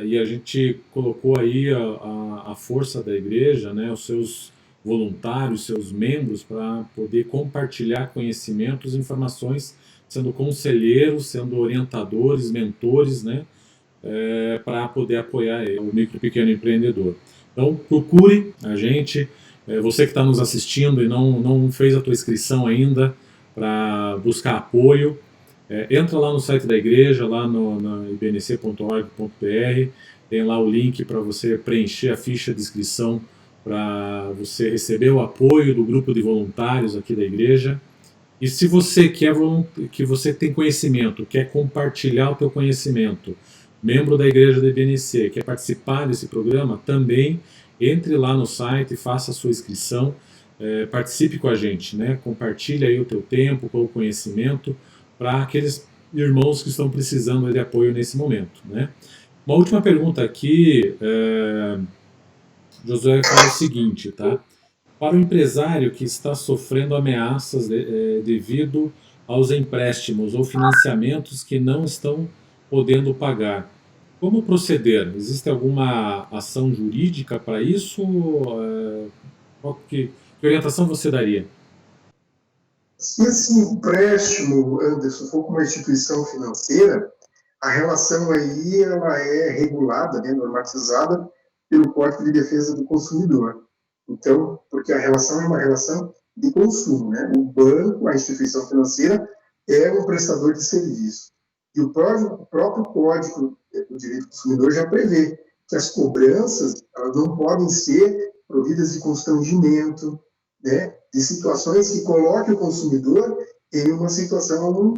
E a gente colocou aí a força da igreja, né, os seus voluntários, seus membros, para poder compartilhar conhecimentos e informações, sendo conselheiros, sendo orientadores, mentores, né, para poder apoiar o micro e pequeno empreendedor. Então, procure a gente, você que está nos assistindo e não fez a tua inscrição ainda para buscar apoio, entra lá no site da igreja, lá na ibnc.org.br, tem lá o link para você preencher a ficha de inscrição para você receber o apoio do grupo de voluntários aqui da igreja. E se você que você tem conhecimento, quer compartilhar o teu conhecimento, membro da igreja da IBNC, quer participar desse programa, também entre lá no site, faça a sua inscrição, participe com a gente, né? Compartilhe aí o teu tempo, o conhecimento, para aqueles irmãos que estão precisando de apoio nesse momento, né? Uma última pergunta aqui, Josué fala o seguinte, tá? Para o empresário que está sofrendo ameaças devido aos empréstimos ou financiamentos que não estão podendo pagar, como proceder? Existe alguma ação jurídica para isso? Que orientação você daria? Se esse empréstimo, Anderson, for com uma instituição financeira, a relação aí ela é regulada, né, normatizada pelo Código de Defesa do Consumidor. Então, porque a relação é uma relação de consumo, né? O banco, a instituição financeira, é um prestador de serviço. E o próprio Código do Direito do Consumidor já prevê que as cobranças elas não podem ser providas de constrangimento, né? De situações que coloquem o consumidor em uma situação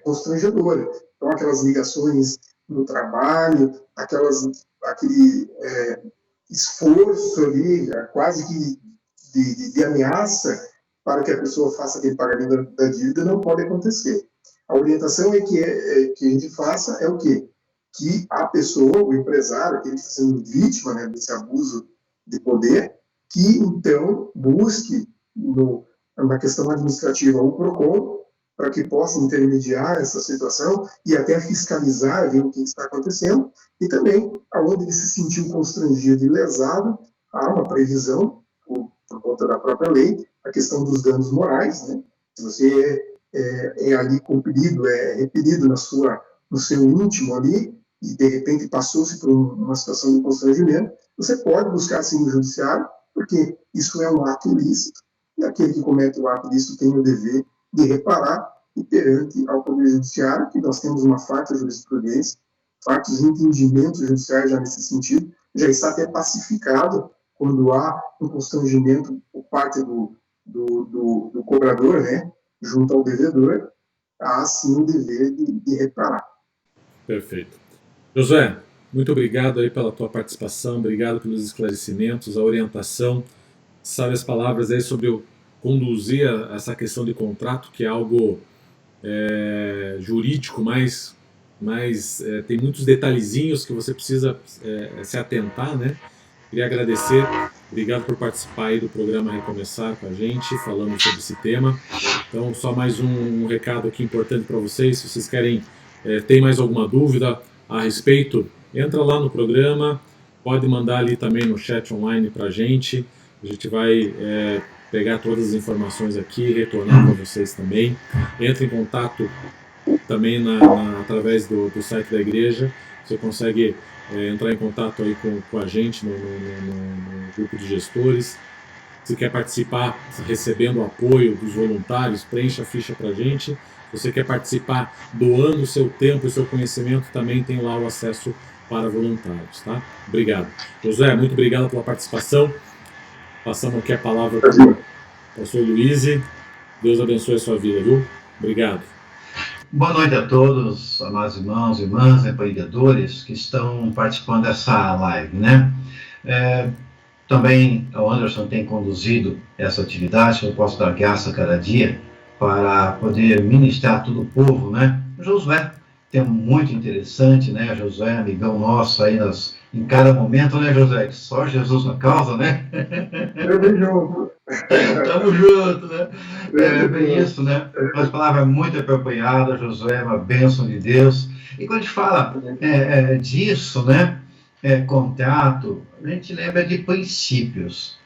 constrangedora. Então, aquelas ligações no trabalho, aquele esforço ali, quase que de ameaça para que a pessoa faça aquele pagamento da dívida, não pode acontecer. A orientação que a gente faça é o quê? Que a pessoa, o empresário, aquele que está sendo vítima, né, desse abuso de poder, que então busque na questão administrativa o PROCON para que possa intermediar essa situação e até fiscalizar, ver o que está acontecendo, e também, aonde ele se sentiu constrangido e lesado, há uma previsão, por conta da própria lei, a questão dos danos morais, né? Se você é ali cumprido, é repelido no seu íntimo ali, e de repente passou-se por uma situação de constrangimento, você pode buscar sim no judiciário, porque isso é um ato ilícito, e aquele que comete o ato ilícito tem o dever de reparar, e perante ao Poder Judiciário, que nós temos uma farta jurisprudência, fartos entendimentos judiciais já nesse sentido, já está até pacificado quando há um constrangimento por parte do cobrador, né, junto ao devedor, há sim o dever de reparar. Perfeito. Josué, muito obrigado aí pela tua participação, obrigado pelos esclarecimentos, a orientação, sabe as palavras aí sobre conduzir essa questão de contrato, que é algo jurídico, mas tem muitos detalhezinhos que você precisa se atentar, né? Queria agradecer, obrigado por participar aí do programa Recomeçar com a gente, falando sobre esse tema. Então, só mais um recado aqui importante para vocês, se vocês querem, tem mais alguma dúvida a respeito, entra lá no programa, pode mandar ali também no chat online para a gente vai pegar todas as informações aqui, retornar para vocês também. Entre em contato também através do site da igreja, você consegue entrar em contato aí com a gente no grupo de gestores. Se quer participar recebendo o apoio dos voluntários, preencha a ficha para a gente. Se você quer participar doando o seu tempo e o seu conhecimento, também tem lá o acesso para voluntários, tá? Obrigado. José, muito obrigado pela participação. Passamos aqui a palavra para o pastor Luiz. Deus abençoe a sua vida, viu? Obrigado. Boa noite a todos, amados irmãos e irmãs, empreendedores que estão participando dessa live, né? Também o Anderson tem conduzido essa atividade, eu posso dar graça a cada dia para poder ministrar a todo o povo, né? Josué, tema muito interessante, né? Josué, amigão nosso aí em cada momento, né, Josué? Só Jesus na causa, né? Tamo junto, né? É bem isso, né? Uma palavra muito apropriada, Josué é uma bênção de Deus. E quando a gente fala disso, né? Contrato, a gente lembra de princípios.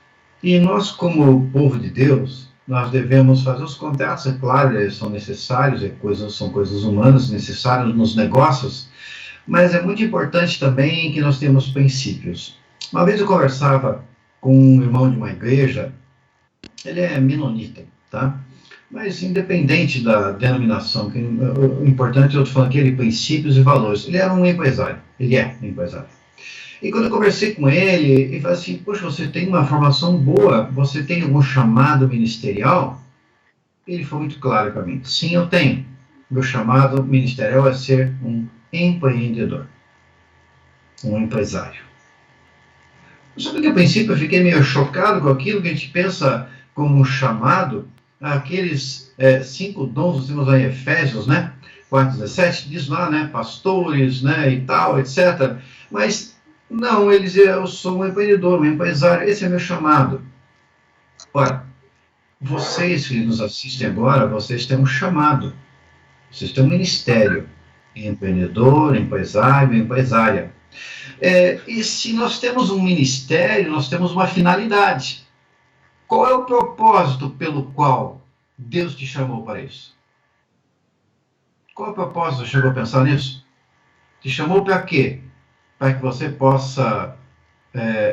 E nós, como povo de Deus, nós devemos fazer os contratos, é claro, eles são necessários, são coisas humanas necessárias nos negócios, mas é muito importante também que nós temos princípios. Uma vez eu conversava com um irmão de uma igreja, ele é menonita, tá? Mas independente da denominação, o importante eu estou falando aqui de princípios e valores. Ele era um empresário, ele é um empresário. E quando eu conversei com ele, ele falou assim, poxa, você tem uma formação boa, você tem algum chamado ministerial? Ele foi muito claro para mim, sim, eu tenho. Meu chamado ministerial é ser um empreendedor, um empresário. Sabe que a princípio eu fiquei meio chocado com aquilo que a gente pensa como um chamado, aqueles 5 dons, nós temos lá em Efésios, né? 4:17, diz lá, né? Pastores, né? E tal, etc. Mas não, eu sou um empreendedor, um empresário, esse é meu chamado. Ora, vocês que nos assistem agora, vocês têm um chamado, vocês têm um ministério, empreendedor, empresário, empresária. E se nós temos um ministério, nós temos uma finalidade. Qual é o propósito pelo qual Deus te chamou para isso? Qual é o propósito? Você chegou a pensar nisso? Te chamou para quê? Para que você possa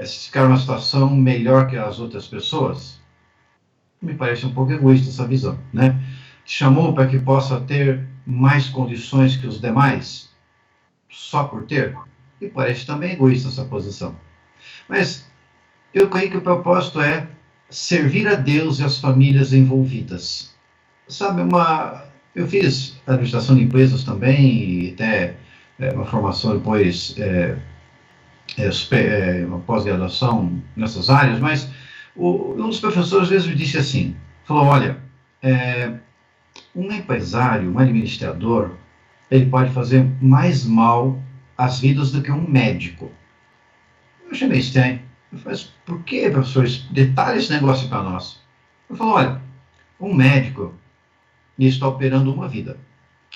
ficar numa situação melhor que as outras pessoas? Me parece um pouco egoísta essa visão, né? Te chamou para que possa ter mais condições que os demais? Só por ter? Me parece também egoísta essa posição. Mas eu creio que o propósito é servir a Deus e as famílias envolvidas. Sabe, eu fiz administração de empresas também, e até uma formação depois, uma pós-graduação nessas áreas, mas um dos professores às vezes me disse assim, falou, olha, um empresário, um administrador, ele pode fazer mais mal às vidas do que um médico. Eu achei meio estranho. Eu falei, mas por que, professor? Detalhe esse negócio para nós. Eu falei, olha, um médico, e está operando uma vida.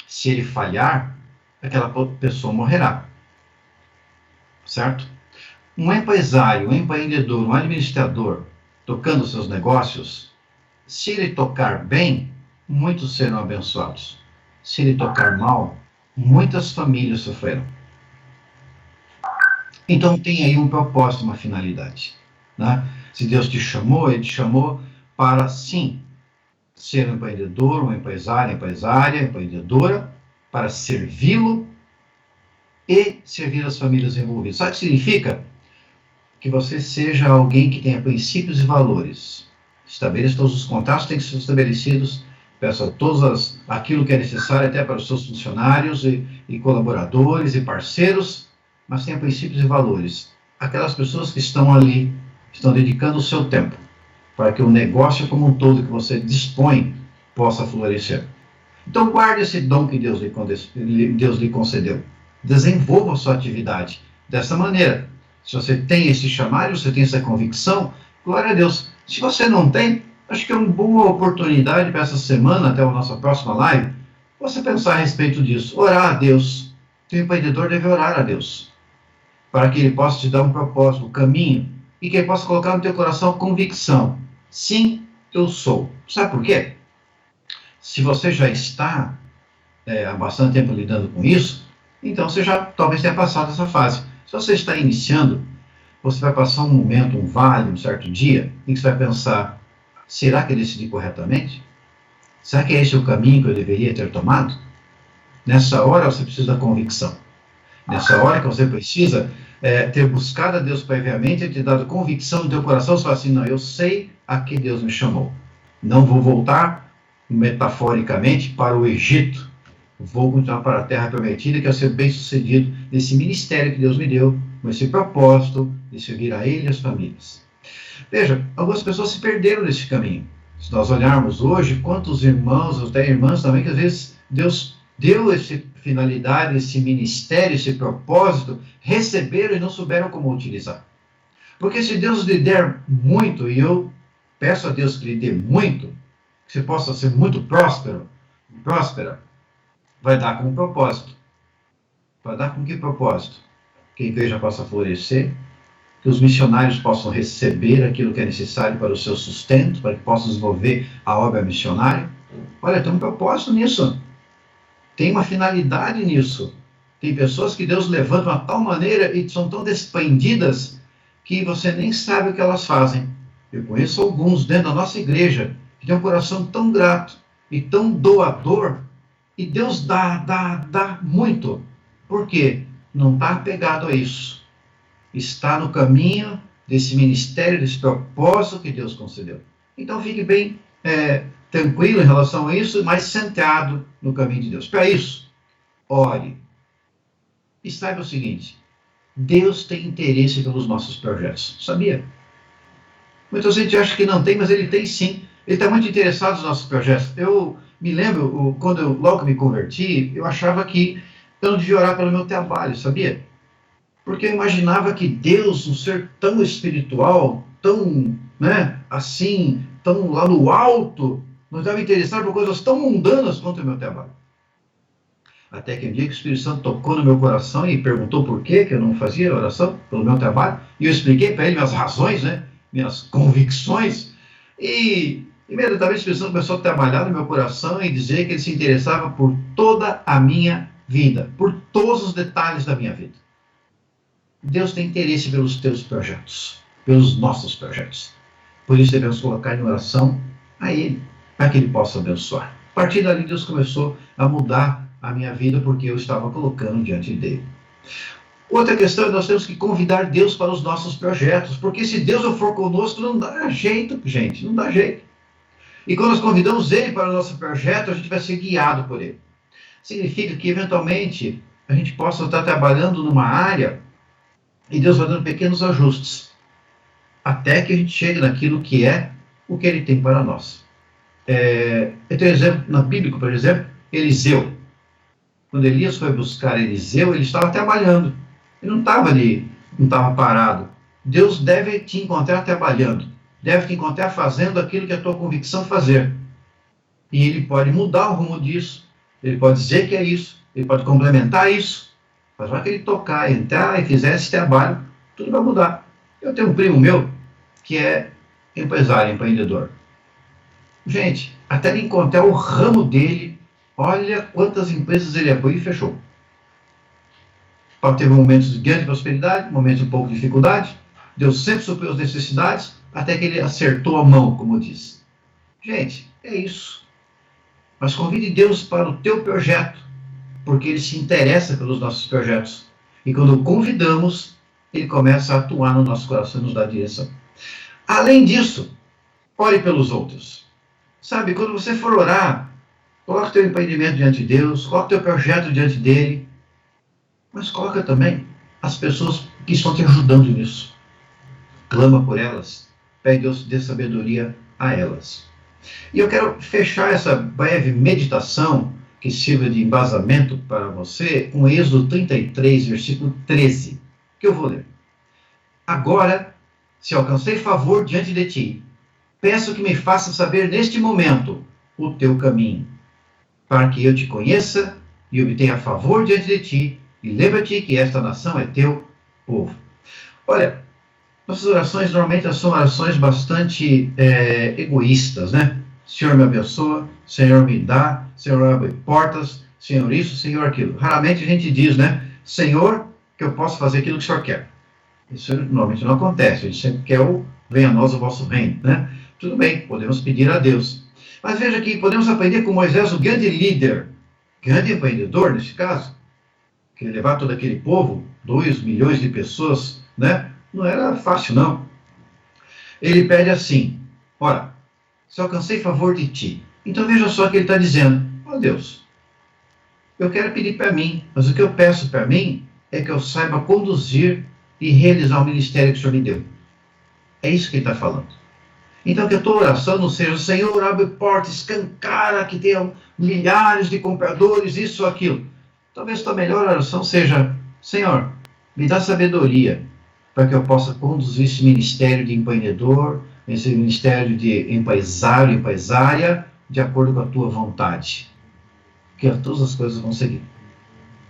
Se ele falhar, aquela pessoa morrerá. Certo? Um empresário, um empreendedor, um administrador, tocando seus negócios, se ele tocar bem, muitos serão abençoados. Se ele tocar mal, muitas famílias sofrerão. Então tem aí um propósito, uma finalidade. Né? Se Deus te chamou, Ele te chamou para, sim, ser um empreendedor, um empresário, empresária, empreendedora, para servi-lo e servir as famílias envolvidas. Sabe o que significa? Que você seja alguém que tenha princípios e valores. Estabeleça todos os contratos que têm que ser estabelecidos, peça todos aquilo que é necessário até para os seus funcionários e colaboradores e parceiros, mas tenha princípios e valores. Aquelas pessoas que estão ali, estão dedicando o seu tempo para que o negócio como um todo que você dispõe possa florescer. Então guarde esse dom que Deus lhe concedeu. Desenvolva a sua atividade dessa maneira. Se você tem esse chamado, você tem essa convicção, glória a Deus. Se você não tem, acho que é uma boa oportunidade para essa semana, até a nossa próxima live, você pensar a respeito disso. Orar a Deus. O empreendedor deve orar a Deus, para que Ele possa te dar um propósito, um caminho, e que Ele possa colocar no teu coração convicção. Sim, eu sou. Sabe por quê? Se você já está há bastante tempo lidando com isso, então você já talvez tenha passado essa fase. Se você está iniciando, você vai passar um momento, um vale, um certo dia, em que você vai pensar, será que eu decidi corretamente? Será que esse é o caminho que eu deveria ter tomado? Nessa hora você precisa da convicção. Nessa hora que você precisa ter buscado a Deus previamente e ter dado convicção no teu coração, você fala assim, não, eu sei a que Deus me chamou. Não vou voltar, metaforicamente, para o Egito. Vou continuar para a terra prometida, que é ser bem-sucedido nesse ministério que Deus me deu, com esse propósito de servir a Ele e as famílias. Veja, algumas pessoas se perderam nesse caminho. Se nós olharmos hoje, quantos irmãos, até irmãs também, que às vezes Deus deu essa finalidade, esse ministério, esse propósito, receberam e não souberam como utilizar. Porque se Deus lhe der muito, e eu peço a Deus que lhe dê muito, que você possa ser muito próspera, vai dar com um propósito. Vai dar com que propósito? Que a igreja possa florescer, que os missionários possam receber aquilo que é necessário para o seu sustento, para que possam desenvolver a obra missionária. Olha, tem um propósito nisso. Tem uma finalidade nisso. Tem pessoas que Deus levanta de uma tal maneira e são tão desprendidas que você nem sabe o que elas fazem. Eu conheço alguns dentro da nossa igreja que tem um coração tão grato e tão doador, e Deus dá muito. Por quê? Não está apegado a isso. Está no caminho desse ministério, desse propósito que Deus concedeu. Então fique bem tranquilo em relação a isso, mas centrado no caminho de Deus. Para isso, ore. E saiba o seguinte, Deus tem interesse pelos nossos projetos. Sabia? Muita gente acha que não tem, mas Ele tem sim. Ele está muito interessado nos nossos projetos. Eu me lembro, quando eu logo me converti, eu achava que eu não devia orar pelo meu trabalho, sabia? Porque eu imaginava que Deus, um ser tão espiritual, tão, assim, tão lá no alto, não estava interessado por coisas tão mundanas quanto o meu trabalho. Até que um dia que o Espírito Santo tocou no meu coração e perguntou por que eu não fazia oração pelo meu trabalho, e eu expliquei para ele minhas razões, minhas convicções, e imediatamente o Espírito Santo começou a trabalhar no meu coração e dizer que ele se interessava por toda a minha vida, por todos os detalhes da minha vida. Deus tem interesse pelos teus projetos, pelos nossos projetos. Por isso devemos colocar em oração a Ele, para que Ele possa abençoar. A partir dali Deus começou a mudar a minha vida, porque eu estava colocando diante dele. Outra questão é que nós temos que convidar Deus para os nossos projetos, porque se Deus não for conosco, não dá jeito, gente, não dá jeito. E quando nós convidamos Ele para o nosso projeto, a gente vai ser guiado por Ele. Significa que, eventualmente, a gente possa estar trabalhando numa área e Deus vai dando pequenos ajustes, até que a gente chegue naquilo que é o que Ele tem para nós. Eu tenho um exemplo na Bíblia, por exemplo, Eliseu. Quando Elias foi buscar Eliseu, ele estava trabalhando. Ele não estava ali, não estava parado. Deus deve te encontrar trabalhando. Deve te encontrar fazendo aquilo que é a tua convicção fazer. E ele pode mudar o rumo disso, ele pode dizer que é isso, ele pode complementar isso. Mas na hora que ele tocar, entrar e fizer esse trabalho, tudo vai mudar. Eu tenho um primo meu que é empresário, empreendedor. Gente, até ele encontrar o ramo dele, olha quantas empresas ele abriu e fechou. Teve momentos de grande prosperidade, momentos de um pouco de dificuldade. Deus sempre supriu as necessidades, até que ele acertou a mão, como diz. Gente, é isso. Mas convide Deus para o teu projeto, porque ele se interessa pelos nossos projetos. E quando o convidamos, ele começa a atuar no nosso coração e nos dá direção. Além disso, ore pelos outros. Sabe, quando você for orar, coloque teu empreendimento diante de Deus, coloque teu projeto diante dele, mas coloca também as pessoas que estão te ajudando nisso. Clama por elas, pede Deus dê sabedoria a elas. E eu quero fechar essa breve meditação que sirva de embasamento para você com Êxodo 33, versículo 13, que eu vou ler. Agora, se alcancei favor diante de ti, peço que me faça saber neste momento o teu caminho, para que eu te conheça e obtenha favor diante de ti, e lembra-te que esta nação é teu povo. Olha, nossas orações normalmente são orações bastante egoístas, né? Senhor me abençoa, Senhor me dá, Senhor abre portas, Senhor isso, Senhor aquilo. Raramente a gente diz, né? Senhor, que eu posso fazer aquilo que o Senhor quer. Isso normalmente não acontece, a gente sempre quer o venha a nós o vosso reino, né? Tudo bem, podemos pedir a Deus. Mas veja que podemos aprender com Moisés, o grande líder, grande empreendedor nesse caso, que levar todo aquele povo, 2 milhões de pessoas, né? Não era fácil, não. Ele pede assim, ora, se alcancei favor de ti. Então veja só que ele está dizendo, ó Deus, eu quero pedir para mim, mas o que eu peço para mim é que eu saiba conduzir e realizar o ministério que o Senhor me deu. É isso que ele está falando. Então que a tua oração não seja, Senhor, abre porta, escancara, que tenha milhares de compradores, isso ou aquilo. Talvez a tua melhor oração seja, Senhor, me dá sabedoria para que eu possa conduzir esse ministério de empreendedor, esse ministério de empresário, empresária, de acordo com a tua vontade. Que todas as coisas vão seguir.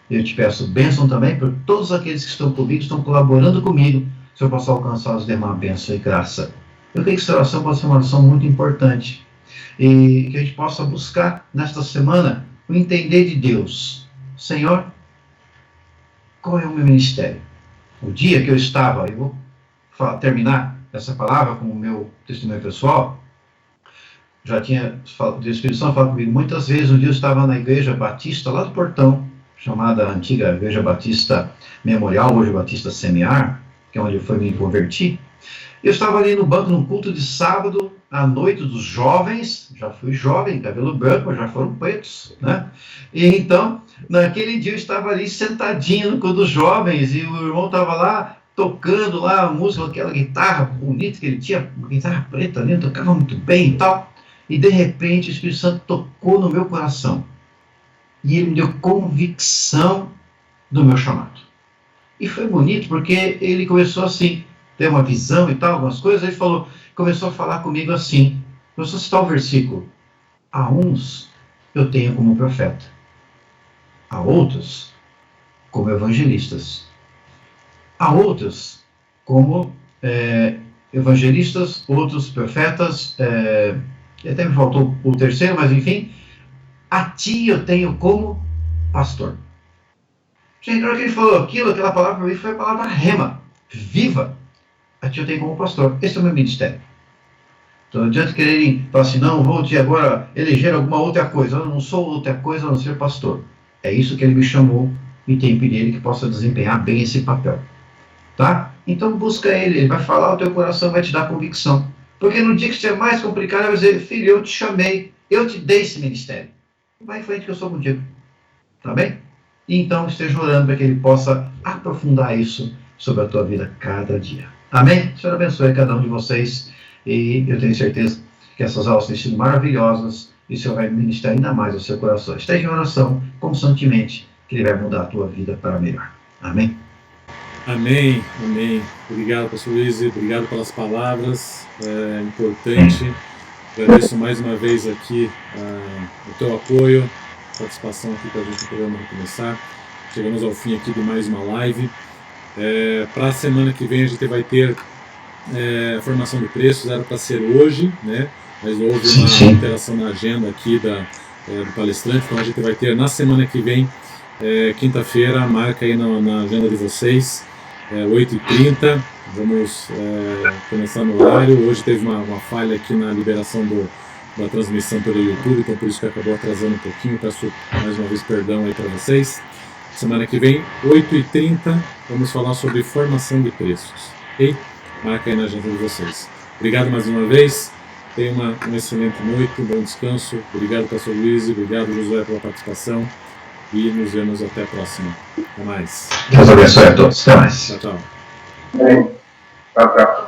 Eu te peço bênção também por todos aqueles que estão comigo, estão colaborando comigo, se eu possa alcançá-los de uma bênção e graça. Eu creio que essa oração pode ser uma oração muito importante. E que a gente possa buscar, nesta semana, o entender de Deus. Senhor, qual é o meu ministério? O dia que eu estava, eu vou terminar essa palavra com o meu testemunho pessoal, já tinha, o Espírito Santo falado comigo muitas vezes. Um dia eu estava na igreja batista, lá do Portão, chamada antiga Igreja Batista Memorial, hoje Batista Semear, que é onde eu fui me converti. Eu estava ali no banco, num culto de sábado, à noite dos jovens, já fui jovem, cabelo branco, já foram pretos, né? E então, naquele dia eu estava ali sentadinho no culto dos jovens, e o irmão estava lá, tocando lá a música, aquela guitarra bonita que ele tinha, uma guitarra preta ali, tocava muito bem e tal. E de repente o Espírito Santo tocou no meu coração. E ele me deu convicção do meu chamado. E foi bonito porque ele começou assim, ter uma visão e tal, algumas coisas, ele falou, começou a falar comigo assim, começou a citar o versículo, a uns eu tenho como profeta, a outros como evangelistas, a outros como evangelistas, outros profetas, e até me faltou o terceiro, mas enfim, a ti eu tenho como pastor. Gente, na hora que ele falou aquilo, aquela palavra para mim foi a palavra rema, viva. A ti eu tenho como pastor. Esse é o meu ministério. Então não adianta quererem falar assim, não, vou te agora eleger alguma outra coisa. Eu não sou outra coisa a não ser pastor. É isso que ele me chamou e tem pedido ele que possa desempenhar bem esse papel. Tá? Então busca ele vai falar, o teu coração vai te dar convicção. Porque no dia que estiver mais complicado, ele vai dizer, filho, eu te chamei, eu te dei esse ministério. Vai em frente que eu sou contigo. Tá bem? E então esteja orando para que ele possa aprofundar isso sobre a tua vida cada dia. Amém? O Senhor abençoe cada um de vocês. E eu tenho certeza que essas aulas têm sido maravilhosas e o Senhor vai ministrar ainda mais ao seu coração. Esteja em oração constantemente, que ele vai mudar a tua vida para melhor. Amém? Amém, amém. Obrigado, pastor Luiz, obrigado pelas palavras. É importante Agradeço mais uma vez aqui o teu apoio, participação aqui com a gente no programa Recomeçar. Chegamos ao fim aqui de mais uma live. Para a semana que vem a gente vai ter formação de preços, era para ser hoje, né? Mas houve uma alteração na agenda aqui do palestrante, então a gente vai ter na semana que vem, quinta-feira, marca aí na agenda de vocês, 8h30, vamos começar no horário. Hoje teve uma falha aqui na liberação da transmissão pelo YouTube, então por isso que acabou atrasando um pouquinho, peço mais uma vez perdão aí para vocês. Semana que vem, 8h30, vamos falar sobre formação de preços, ok? Marca aí na agenda de vocês. Obrigado mais uma vez, tenha uma excelente noite, um bom descanso. Obrigado, pastor Luiz, obrigado, Josué, pela participação e nos vemos até a próxima. Até mais. Deus abençoe a todos. Até mais. Tchau, tchau. Tchau, tchau.